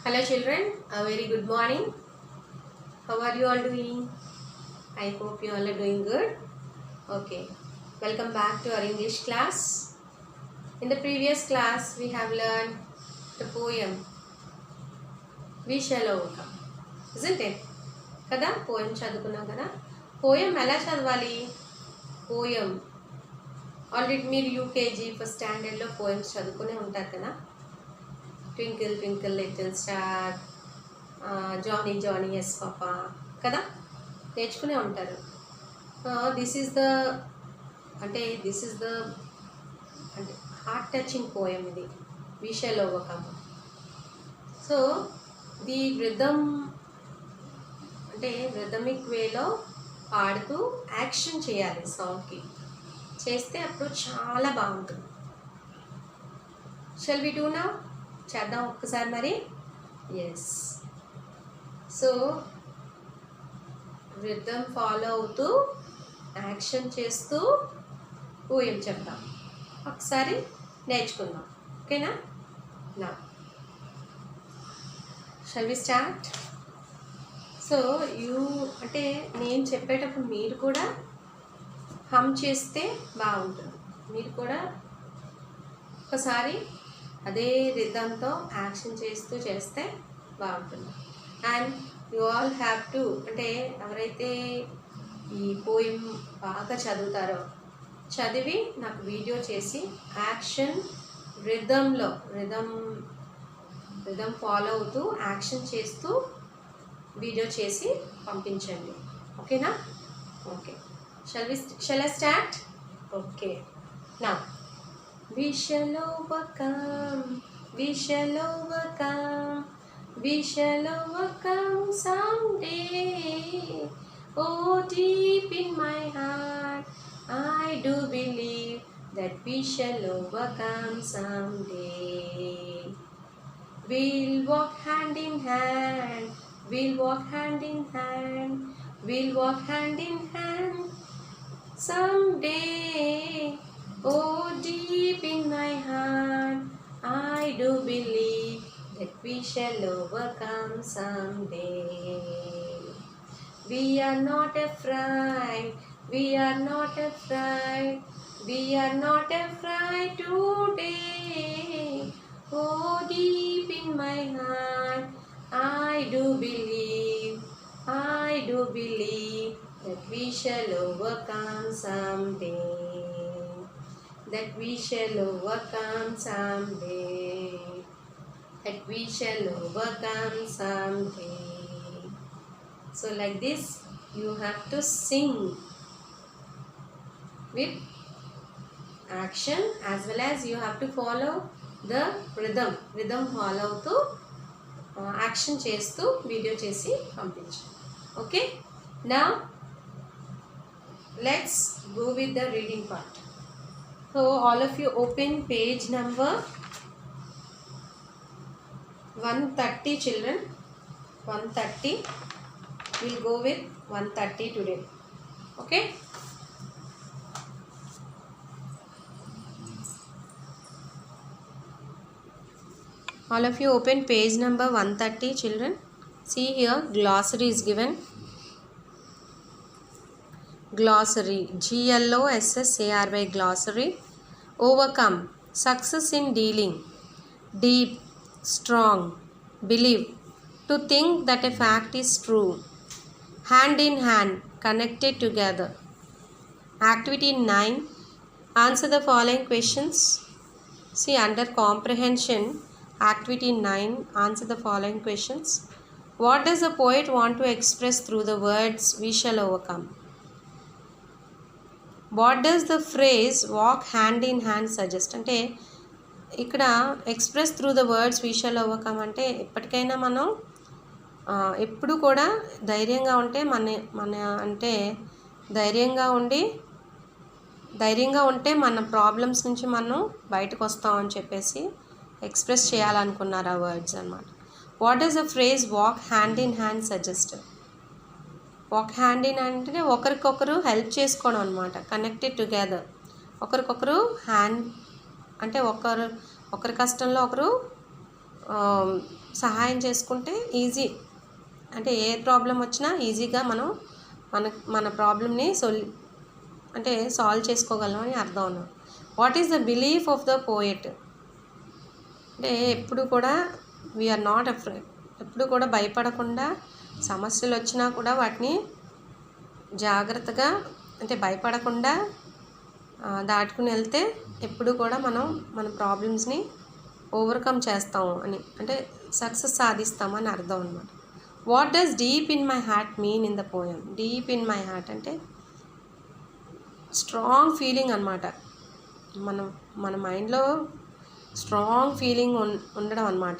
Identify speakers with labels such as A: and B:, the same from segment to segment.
A: Hello children, a very good morning. How are you all doing? I hope you all are doing good. Okay, welcome back to our English class. In the previous class, we have learned the poem We Shall Overcome, isn't it? కదా poem చదువుకున్నాం కదా. Poem ఎలా చదవాలి? Poem already మీరు UKG first స్టాండర్డ్లో poems చదువుకునే ఉంటారు కదా. Twinkle twinkle little star, Johnny Johnny yes papa కదా నేర్చుకునే ఉంటారు. దిస్ ఈజ్ ద అంటే హార్ట్ టచింగ్ పోయం ఇది, we shall overcome. So the rhythm అంటే రిథమిక్ వేలో పాడుతూ యాక్షన్ చేయాలి సాంగ్కి. చేస్తే అప్పుడు చాలా బాగుంటుంది. Shall we do now? చేద్దాం ఒక్కసారి మరి. ఎస్, సో రిథమ్ ఫాలో అవుతూ యాక్షన్ చేస్తూ పోయం చెప్తాం. ఒకసారి నేర్చుకుందాం, ఓకేనా? నా షల్ వి స్టార్ట్? సో అంటే నేను చెప్పేటప్పుడు మీరు కూడా హమ్ చేస్తే బాగుంటుంది. మీరు కూడా ఒకసారి అదే రిథమ్తో యాక్షన్ చేస్తూ చేస్తే బాగుంటుంది. And you all have to అంటే ఎవరైతే ఈ పోయం బాగా చదువుతారో చదివి నాకు వీడియో చేసి యాక్షన్ రిథమ్ ఫాలో అవుతూ యాక్షన్ చేస్తూ వీడియో చేసి పంపించండి, ఓకేనా? Okay, shall I start? Okay, నా we shall overcome, we shall overcome, we shall overcome someday. Oh, deep in my heart, I do believe that we shall overcome someday. We'll walk hand in hand, we'll walk hand in hand, we'll walk hand in hand someday. Oh, deep in my heart, I do believe that we shall overcome someday. We are not afraid, we are not afraid, we are not afraid today. Oh, deep in my heart, I do believe that we shall overcome someday. That we shall overcome someday. That we shall overcome someday. So like this you have to sing with action as well as you have to follow the rhythm follow to action చేస్తూ video చేసి పంపించండి, okay? Now let's go with the reading part. So all of you open page number 130 children. 130. We'll go with 130 today, okay? All of you open page number 130 children. See here, glossary is given. Glossary, GLOSSARY, glossary. Overcome, success in dealing. Deep, strong, believe, to think that a fact is true. Hand in hand, connected together. Activity 9, answer the following questions. See, under comprehension, activity 9, answer the following questions. What does the poet want to express through the words we shall overcome? What does the phrase walk hand in hand suggest? అంటే ఇక్కడ express through the words we shall overcome అంటే ఎప్పటికైనా మనం ఎప్పుడు కూడా ధైర్యంగా ఉంటే మన అంటే ధైర్యంగా ఉంటే మన ప్రాబ్లమ్స్ నుంచి మనం బయటకు వస్తామని చెప్పేసి ఎక్స్ప్రెస్ చేయాలనుకున్నారు ఆ వర్డ్స్ అన్నమాట. What does the phrase walk hand in hand suggest? Walk hand in అంటే ఒకరికొకరు హెల్ప్ చేసుకోవడం అనమాట. కనెక్టెడ్ టుగెదర్, ఒకరికొకరు హ్యాండ్ అంటే ఒకరి కష్టంలో ఒకరు సహాయం చేసుకుంటే ఈజీ, అంటే ఏ ప్రాబ్లం వచ్చినా ఈజీగా మనం మన ప్రాబ్లమ్ని సాల్వ్ చేసుకోగలం అని అర్థం అన్నమాట. What is the belief of the poet? అంటే ఎప్పుడు కూడా వీఆర్ నాట్ అఫ్రేడ్, ఎప్పుడు కూడా భయపడకుండా సమస్యలు వచ్చినా కూడా వాటిని జాగ్రత్తగా, అంటే భయపడకుండా దాటుకుని వెళ్తే ఎప్పుడు కూడా మనం మన ప్రాబ్లమ్స్ని ఓవర్కమ్ చేస్తాము అని, అంటే సక్సెస్ సాధిస్తామని అర్థం అన్నమాట. What does deep in my heart mean in the poem? Deep in my heart అంటే స్ట్రాంగ్ ఫీలింగ్ అన్నమాట. మన మైండ్లో స్ట్రాంగ్ ఫీలింగ్ ఉండడం అన్నమాట.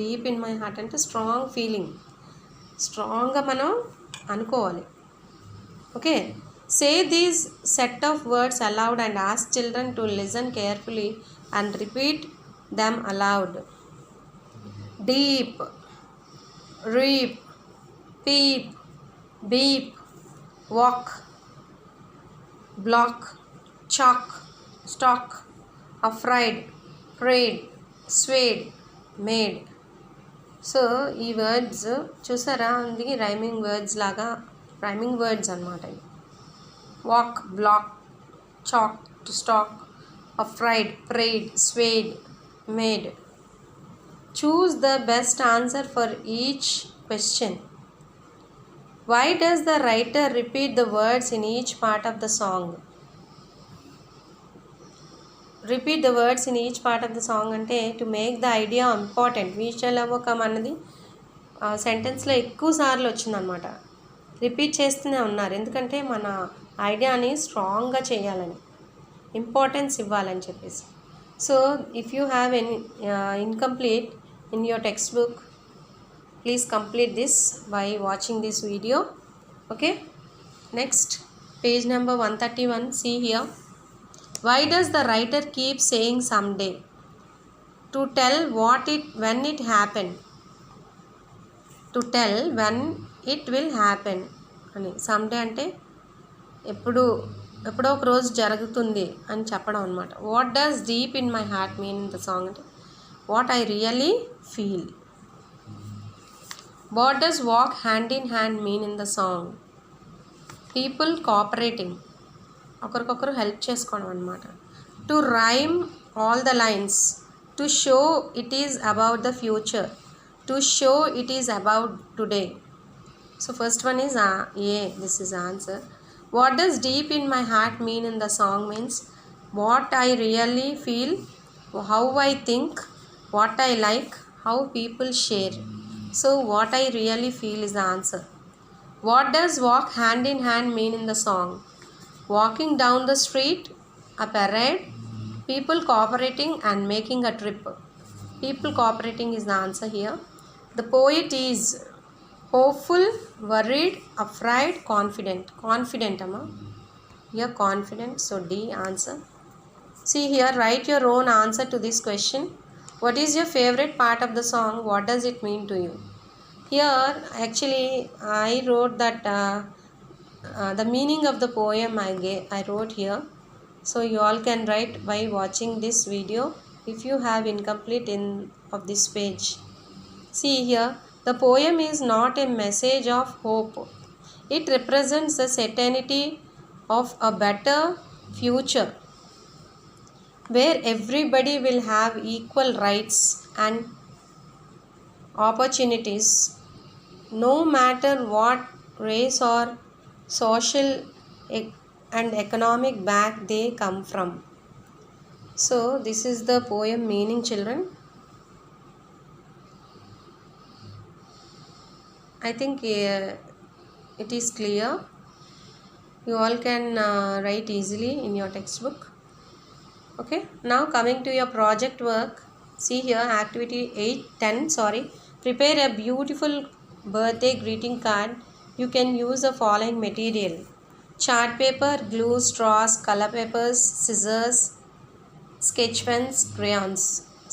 A: డీప్ ఇన్ మై హార్ట్ అంటే స్ట్రాంగ్ ఫీలింగ్, స్ట్రాంగ్గా మనం అనుకోవాలి. Okay, say these set of words aloud and ask children to listen carefully and repeat them aloud. Deep, reap, peep, beep, walk, block, chalk, stock, afraid, prayed, suede, made. So ఈ words చూసారా, ఇది rhyming words అన్నమాట. Walk, block, chalk, stock, afraid, prayed, suede, made. Choose the best answer for each question. Why does the writer repeat the words in each part of the song? Repeat the words in each part of the song అంటే to make the idea important. వీషలవకం అన్నది సెంటెన్స్లో ఎక్కువ సార్లు వచ్చిందనమాట. Repeat చేస్తూనే ఉన్నారు, ఎందుకంటే మన ఐడియాని స్ట్రాంగ్గా చేయాలని, ఇంపార్టెన్స్ ఇవ్వాలని చెప్పేసి. So if you have any incomplete in your textbook, please complete this by watching this video. Okay, next page number 131. See here, why does the writer keep saying someday? To tell when it happened, to tell when it will happen అని. someday అంటే ఎప్పుడో ఒక రోజు జరుగుతుంది అని చెప్పడం అనమాట. What does deep in my heart mean in the song అంటే what I really feel. What does walk hand in hand mean in the song? People cooperating, ఒకరికొకరు హెల్ప్ చేసుకోవడం అనమాట. To rhyme all the lines, to show it is about the future, to show it is about today. So first one is this is answer. What does deep in my heart mean in the song means what I really feel, how I think, what I like, how people share. So what I really feel is the answer. What does walk hand in hand mean in the song? Walking down the street, a parade, people cooperating and making a trip. People cooperating is the answer here. The poet is hopeful, worried, afraid, confident. Confident amma, here confident, so D answer. See here, write your own answer to this question. What is your favorite part of the song? What does it mean to you? Here actually I wrote that the meaning of the poem I wrote here. So you all can write by watching this video if you have incomplete of this page. See here, the poem is not a message of hope. It represents the certainty of a better future where everybody will have equal rights and opportunities, no matter what race or social and economic background they come from. So this is the poem meaning, children. I think it is clear. You all can write easily in your textbook. Okay, now coming to your project work. See here, activity 10. Prepare a beautiful birthday greeting card. You can use the following material: chart paper, glue, straws, color papers, scissors, sketch pens, crayons.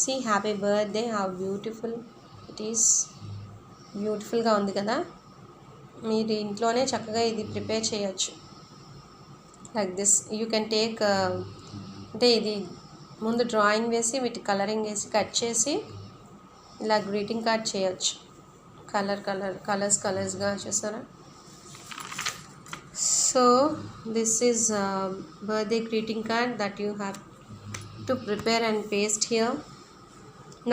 A: See, happy birthday, how beautiful it is. బ్యూటిఫుల్గా ఉంది కదా. మీరు ఇంట్లోనే చక్కగా ఇది prepare చేయొచ్చు. Like this you can take, అంటే ఇది ముందు డ్రాయింగ్ వేసి వీటి కలరింగ్ వేసి కట్ చేసి ఇలా గ్రీటింగ్ కార్డ్ చేయొచ్చు. కలర్స్గా చూసారా. So this is birthday greeting card that you have to prepare and paste here.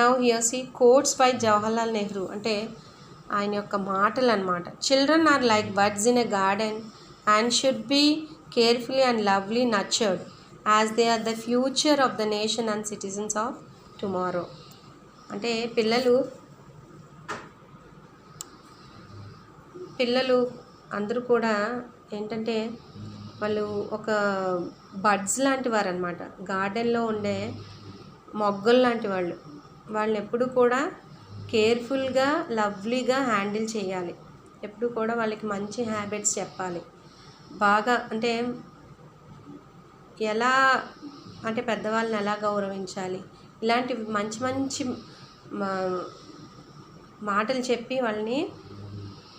A: Now here see quotes by Jawaharlal Nehru, అంటే ఆయన యొక్క మాటలు అన్నమాట. Children are like birds in a garden and should be carefully and lovely nurtured as they are the future of the nation and citizens of tomorrow. అంటే పిల్లలు అందరూ కూడా ఏంటంటే వాళ్ళు ఒక బడ్స్ లాంటి వారు అనమాట. గార్డెన్లో ఉండే మొగ్గలు లాంటి వాళ్ళని ఎప్పుడు కూడా కేర్ఫుల్గా లవ్లీగా హ్యాండిల్ చేయాలి. ఎప్పుడు కూడా వాళ్ళకి మంచి హ్యాబిట్స్ చెప్పాలి. బాగా అంటే ఎలా అంటే పెద్దవాళ్ళని ఎలా గౌరవించాలి, ఇలాంటి మంచి మంచి మాటలు చెప్పి వాళ్ళని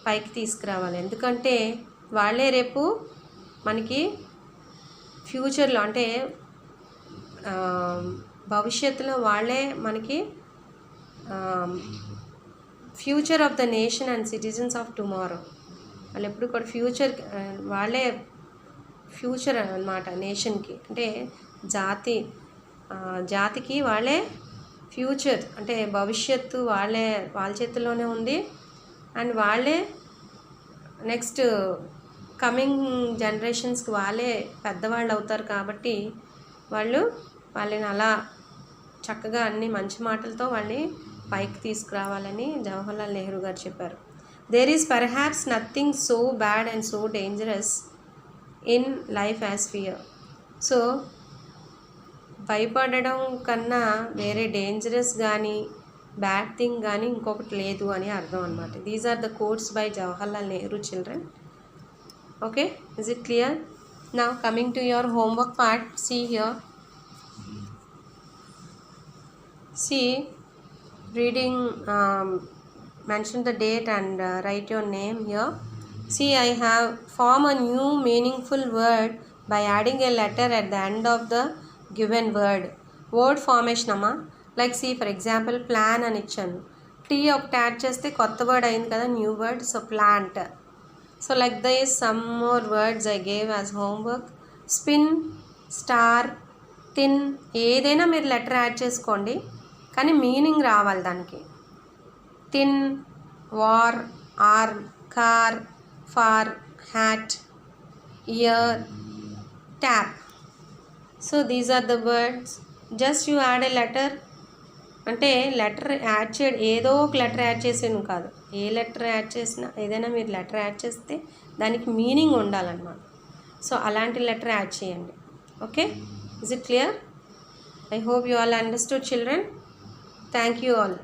A: పైకి తీసుకురావాలి. ఎందుకంటే వాళ్ళే రేపు మనకి ఫ్యూచర్లో అంటే భవిష్యత్తులో వాళ్ళే మనకి future of the nation and citizens of tomorrow. వాళ్ళు ఎప్పుడు కూడా వాళ్ళే ఫ్యూచర్ అన్నమాట నేషన్కి, అంటే జాతికి వాళ్ళే ఫ్యూచర్, అంటే భవిష్యత్తు వాళ్ళ చేతుల్లోనే ఉంది. అండ్ వాళ్ళే నెక్స్ట్ కమింగ్ జనరేషన్స్కి వాళ్ళే పెద్దవాళ్ళు అవుతారు. కాబట్టి వాళ్ళని అలా చక్కగా అన్ని మంచి మాటలతో వాళ్ళని పైకి తీసుకురావాలని జవహర్లాల్ నెహ్రూ గారు చెప్పారు. There is perhaps nothing so bad and so dangerous in life as fear. So భయపడడం కన్నా వేరే డేంజరస్ కానీ బ్యాడ్ థింగ్ కానీ ఇంకొకటి లేదు అని అర్థం అనమాట. These are the quotes by Jawaharlal Nehru children. Okay, is it clear? Now coming to your homework part, see here. See, reading, mention the date and write your name here. See, I have form a new meaningful word by adding a letter at the end of the given word. Word formation amma, like see for example plan అని ఇచ్చాను. T ఒకటి add చేస్తే కొత్త word అయింది కదా, new word. So plant. So like this some more words I gave as homework. Spin, star, tin, ఏదైనా మీరు letter add చేసుకోండి కానీ మీనింగ్ రావాలి దానికి. tin, war, arm, car, far, hat, ear, tap. So these are the words. Just you add a letter. అంటే letter add చేయడం ఏదో ఒక లెటర్ యాడ్ చేసేను కాదు, ఏ లెటర్ యాడ్ చేసినా ఏదైనా మీరు లెటర్ యాడ్ చేస్తే దానికి మీనింగ్ ఉండాలన్నమాట. సో అలాంటి లెటర్ యాడ్ చేయండి. Okay, is it clear? I hope you all understood children. Thank you all.